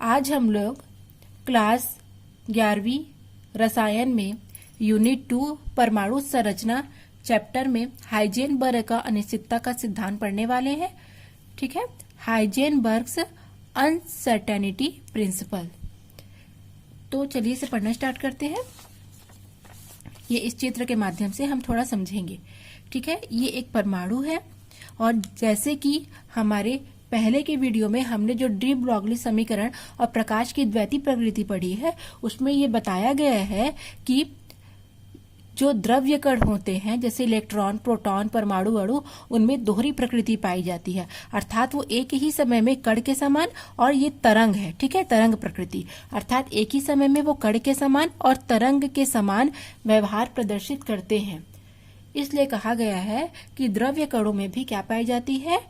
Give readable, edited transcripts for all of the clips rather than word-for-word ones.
आज हम लोग क्लास 11वीं रसायन में यूनिट 2 परमाणु संरचना चैप्टर में हाइजेनबर्ग का अनिश्चितता का सिद्धांत पढ़ने वाले हैं। ठीक है, हाइजेनबर्ग्स अनसर्टेनिटी प्रिंसिपल। तो चलिए इसे पढ़ना स्टार्ट करते हैं। ये इस चित्र के माध्यम से हम थोड़ा समझेंगे। ठीक है, ये एक परमाणु है और जैसे कि हमारे पहले के वीडियो में हमने जो डी ब्रॉगली समीकरण और प्रकाश की द्वैती प्रकृति पढ़ी है, उसमें ये बताया गया है कि जो द्रव्य कण होते हैं जैसे इलेक्ट्रॉन, प्रोटॉन, परमाणु, अणु, उनमें दोहरी प्रकृति पाई जाती है, अर्थात वो एक ही समय में कण के समान और ये तरंग है। ठीक है, तरंग प्रकृति अर्थात एक ही समय में वो कण के समान और तरंग के समान व्यवहार प्रदर्शित करते हैं। इसलिए कहा गया है कि द्रव्य कणों में भी क्या पाई जाती है,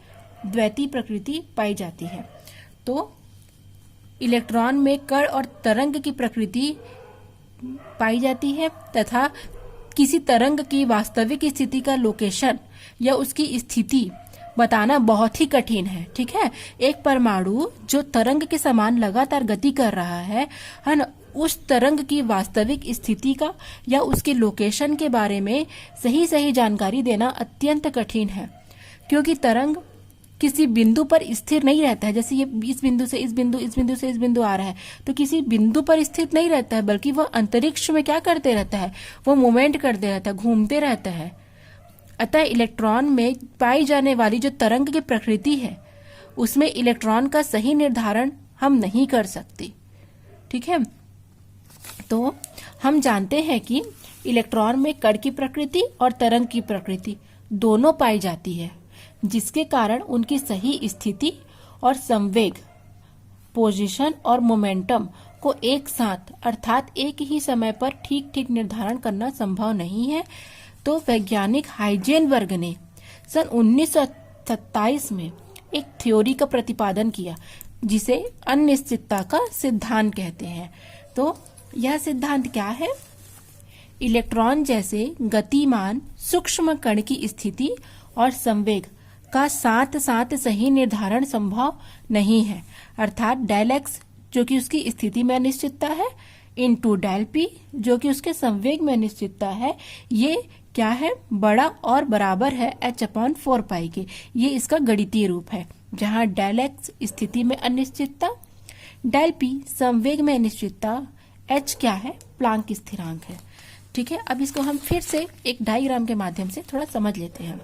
द्वैती प्रकृति पाई जाती है। तो इलेक्ट्रॉन में कण और तरंग की प्रकृति पाई जाती है तथा किसी तरंग की वास्तविक स्थिति का लोकेशन या उसकी स्थिति बताना बहुत ही कठिन है। ठीक है, एक परमाणु जो तरंग के समान लगातार गति कर रहा है ना, उस तरंग की वास्तविक स्थिति का या उसके लोकेशन के बारे में सही जानकारी देना अत्यंत कठिन है, क्योंकि तरंग किसी बिंदु पर स्थिर नहीं रहता है। जैसे ये इस बिंदु से इस बिंदु, इस बिंदु से इस बिंदु आ रहा है, तो किसी बिंदु पर स्थिर नहीं रहता है, बल्कि वह अंतरिक्ष में क्या करते रहता है, वो मूवमेंट करते रहता है, घूमते रहता है। अतः इलेक्ट्रॉन में पाई जाने वाली जो तरंग की प्रकृति है, उसमें इलेक्ट्रॉन का सही निर्धारण हम नहीं कर सकते। ठीक है, तो हम जानते हैं कि इलेक्ट्रॉन में कण की प्रकृति और तरंग की प्रकृति दोनों पाई जाती है, जिसके कारण उनकी सही स्थिति और संवेग, पोजीशन और मोमेंटम को एक साथ अर्थात एक ही समय पर ठीक निर्धारण करना संभव नहीं है। तो वैज्ञानिक हाइजेनबर्ग ने सन 1927 में एक थ्योरी का प्रतिपादन किया, जिसे अनिश्चितता का सिद्धांत कहते हैं। तो यह सिद्धांत क्या है? इलेक्ट्रॉन जैसे गतिमान सूक्ष्म कण की स्थिति और संवेग का साथ सही निर्धारण संभव नहीं है, अर्थात डेल एक्स जो कि उसकी स्थिति में अनिश्चितता है इनटू डेल पी जो कि उसके संवेग में अनिश्चितता है, ये क्या है, बड़ा और बराबर है h/4 पाई के। ये इसका गणितीय रूप है, जहां डेल एक्स स्थिति में अनिश्चितता, डेल पी संवेग में अनिश्चितता, h क्या है, प्लांक स्थिरांक है। ठीक है, अब इसको हम फिर से एक डायग्राम के माध्यम से थोड़ा समझ लेते हैं।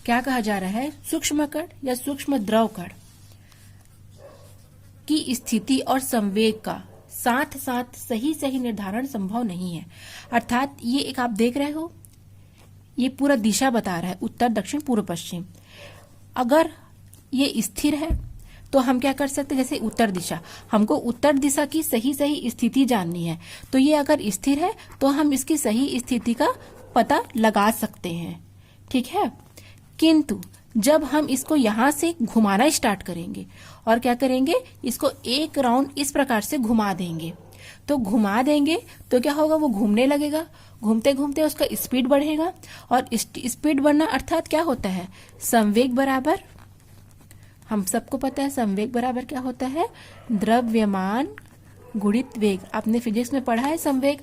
क्या कहा जा रहा है, सूक्ष्म कण या सूक्ष्म द्रव कण की स्थिति और संवेग का साथ सही निर्धारण संभव नहीं है। अर्थात ये एक आप देख रहे हो, ये पूरा दिशा बता रहा है, उत्तर, दक्षिण, पूर्व, पश्चिम। अगर ये स्थिर है तो हम क्या कर सकते हैं, जैसे उत्तर दिशा, हमको उत्तर दिशा की सही स्थिति जाननी है, तो ये अगर स्थिर है तो हम इसकी सही स्थिति का पता लगा सकते हैं। ठीक है, किंतु जब हम इसको यहां से घुमाना स्टार्ट करेंगे और क्या करेंगे, इसको एक राउंड इस प्रकार से घुमा देंगे, तो घुमा देंगे तो क्या होगा, वो घूमने लगेगा, घूमते घूमते उसका स्पीड बढ़ेगा और स्पीड बढ़ना अर्थात क्या होता है, संवेग बराबर, हम सबको पता है संवेग बराबर क्या होता है, द्रव्यमान गुणित वेग। आपने फिजिक्स में पढ़ा है संवेग,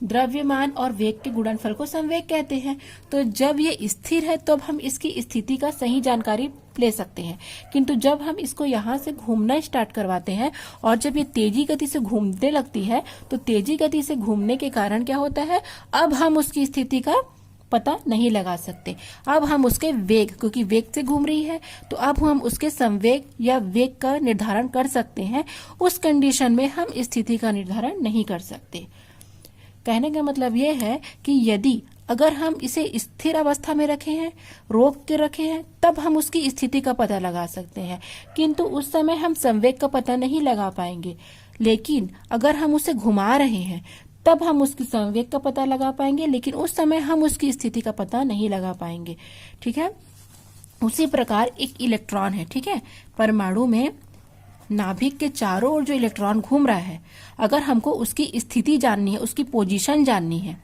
द्रव्यमान और वेग के गुणनफल को संवेग कहते हैं। तो जब ये स्थिर है तब हम इसकी स्थिति का सही जानकारी ले सकते हैं, किंतु जब हम इसको यहाँ से घूमना स्टार्ट करवाते हैं और जब ये तेजी गति से घूमने लगती है, तो तेजी गति से घूमने के कारण क्या होता है, अब हम उसकी स्थिति का पता नहीं लगा सकते। अब हम उसके वेग, क्योंकि वेग से घूम रही है, तो अब हम उसके संवेग या वेग का निर्धारण कर सकते हैं। उस कंडीशन में हम स्थिति का निर्धारण नहीं कर सकते। कहने का मतलब यह है कि यदि अगर हम इसे स्थिर अवस्था में रखे हैं, रोक के रखे हैं, तब हम उसकी स्थिति का पता लगा सकते हैं, किंतु उस समय हम संवेग का पता नहीं लगा पाएंगे। लेकिन अगर हम उसे घुमा रहे हैं तब हम उसकी संवेग का पता लगा पाएंगे, लेकिन उस समय हम उसकी स्थिति का पता नहीं लगा पाएंगे। ठीक है, उसी प्रकार एक इलेक्ट्रॉन है। ठीक है, परमाणु में नाभिक के चारों ओर जो इलेक्ट्रॉन घूम रहा है, अगर हमको उसकी स्थिति जाननी है, उसकी पोजीशन जाननी है,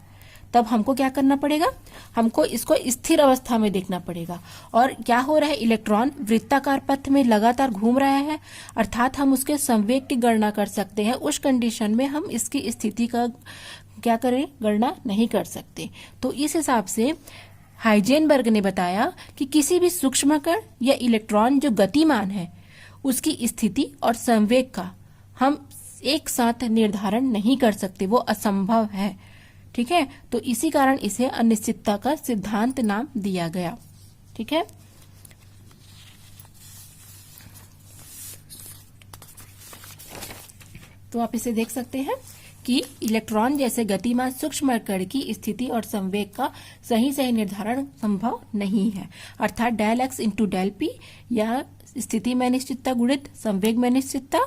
तब हमको क्या करना पड़ेगा, हमको इसको स्थिर अवस्था में देखना पड़ेगा। और क्या हो रहा है, इलेक्ट्रॉन वृत्ताकार पथ में लगातार घूम रहा है, अर्थात हम उसके संवेग की गणना कर सकते हैं। उस कंडीशन में हम इसकी स्थिति का क्या करें, गणना नहीं कर सकते। तो इस हिसाब से हाइजेनबर्ग ने बताया कि किसी भी सूक्ष्म कण या इलेक्ट्रॉन जो गतिमान है उसकी स्थिति और संवेग का हम एक साथ निर्धारण नहीं कर सकते, वो असंभव है। ठीक है, तो इसी कारण इसे अनिश्चितता का सिद्धांत नाम दिया गया। ठीक है, तो आप इसे देख सकते हैं कि इलेक्ट्रॉन जैसे गतिमान सूक्ष्म कण की स्थिति और संवेग का सही निर्धारण संभव नहीं है, अर्थात del x into del p या स्थिति में अनिश्चितता गुणित संवेग में अनिश्चितता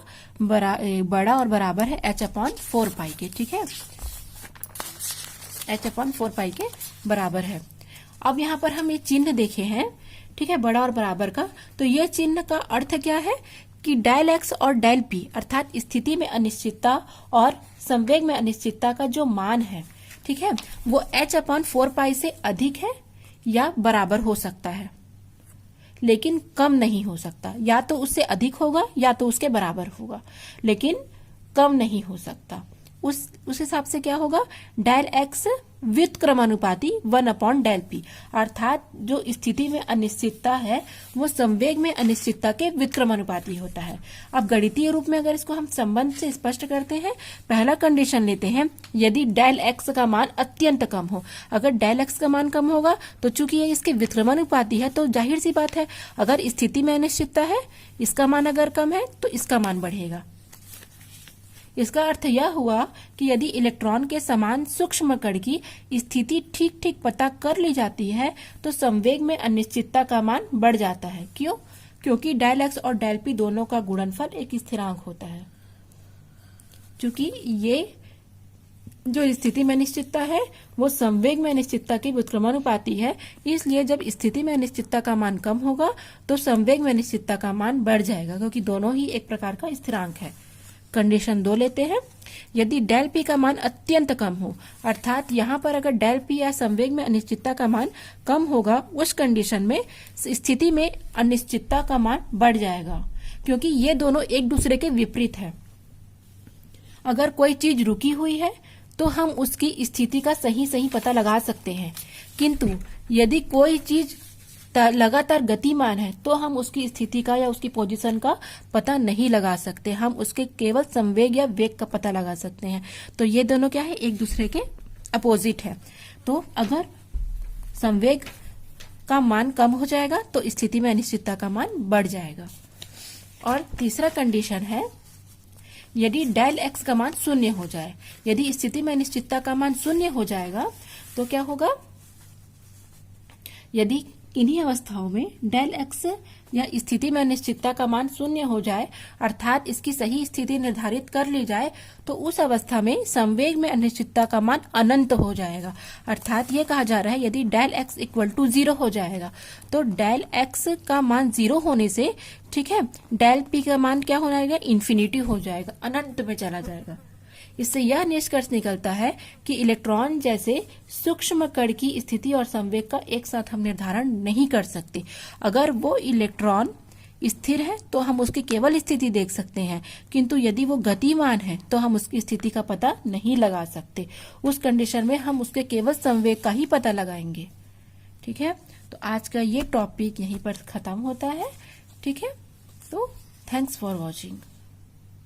बड़ा और बराबर है h/4 के। ठीक है, h/4 के बराबर है। अब यहाँ पर हम ये चिन्ह देखे हैं, ठीक है, बड़ा और बराबर का, तो ये चिन्ह का अर्थ क्या है कि डेल एक्स और डेल पी अर्थात स्थिति में अनिश्चितता और संवेग में अनिश्चितता का जो मान है, ठीक है, वो h/4 से अधिक है या बराबर हो सकता है, लेकिन कम नहीं हो सकता। या तो उससे अधिक होगा या तो उसके बराबर होगा, लेकिन कम नहीं हो सकता। उस हिसाब से क्या होगा, डेल एक्स व्युत्क्रमानुपाती 1/डेल पी, अर्थात जो स्थिति में अनिश्चितता है वो संवेग में अनिश्चितता के व्युत्क्रमानुपाती होता है। अब गणितीय रूप में अगर इसको हम संबंध से स्पष्ट करते हैं, पहला कंडीशन लेते हैं, यदि डेल एक्स का मान अत्यंत कम हो। अगर डेल एक्स का मान कम होगा तो चूंकि ये इसके व्युत्क्रमानुपाती है तो जाहिर सी बात है, अगर स्थिति में अनिश्चितता है, इसका मान अगर कम है तो इसका मान बढ़ेगा। इसका अर्थ यह हुआ कि यदि इलेक्ट्रॉन के समान सूक्ष्म कण की स्थिति ठीक ठीक पता कर ली जाती है तो संवेग में अनिश्चितता का मान बढ़ जाता है। क्यों? क्योंकि डेल एक्स और डेल पी दोनों का गुणनफल एक स्थिरांक होता है। क्योंकि ये जो स्थिति में अनिश्चितता है वो संवेग में अनिश्चितता की व्युत्क्रमानुपाती है, इसलिए जब स्थिति में अनिश्चितता का मान कम होगा तो संवेग में अनिश्चितता का मान बढ़ जाएगा, क्योंकि दोनों ही एक प्रकार का स्थिरांक है। कंडीशन 2 लेते हैं, यदि डेल पी का मान अत्यंत कम हो, अर्थात यहाँ पर अगर डेल पी या संवेग में अनिश्चितता का मान कम होगा, उस कंडीशन में स्थिति में अनिश्चितता का मान बढ़ जाएगा, क्योंकि ये दोनों एक दूसरे के विपरीत है। अगर कोई चीज रुकी हुई है तो हम उसकी स्थिति का सही पता लगा सकते हैं, किंतु यदि कोई चीज लगातार गतिमान है तो हम उसकी स्थिति का या उसकी पोजीशन का पता नहीं लगा सकते, हम उसके केवल संवेग या वेग का पता लगा सकते हैं। तो ये दोनों क्या है, एक दूसरे के अपोजिट है। तो अगर संवेग का मान कम हो जाएगा तो स्थिति में अनिश्चितता का मान बढ़ जाएगा। और तीसरा कंडीशन है, यदि डेल एक्स का मान 0 हो जाए, यदि स्थिति में अनिश्चितता का मान 0 हो जाएगा तो क्या होगा, यदि इन्हीं अवस्थाओं में डेल एक्स या स्थिति में अनिश्चितता का मान 0 हो जाए, अर्थात इसकी सही स्थिति निर्धारित कर ली जाए, तो उस अवस्था में संवेग में अनिश्चितता का मान अनंत हो जाएगा। अर्थात ये कहा जा रहा है, यदि डेल एक्स इक्वल टू 0 हो जाएगा तो डेल एक्स का मान 0 होने से, ठीक है, डेल पी का मान क्या हो जाएगा, इन्फिनिटी हो जाएगा, अनंत में चला जाएगा। इससे यह निष्कर्ष निकलता है कि इलेक्ट्रॉन जैसे सूक्ष्म कण की स्थिति और संवेग का एक साथ हम निर्धारण नहीं कर सकते। अगर वो इलेक्ट्रॉन स्थिर है तो हम उसकी केवल स्थिति देख सकते हैं, किंतु यदि वो गतिमान है तो हम उसकी स्थिति का पता नहीं लगा सकते। उस कंडीशन में हम उसके केवल संवेग का ही पता लगाएंगे। ठीक है, तो आज का ये टॉपिक यहीं पर खत्म होता है। ठीक है, तो थैंक्स फॉर वॉचिंग।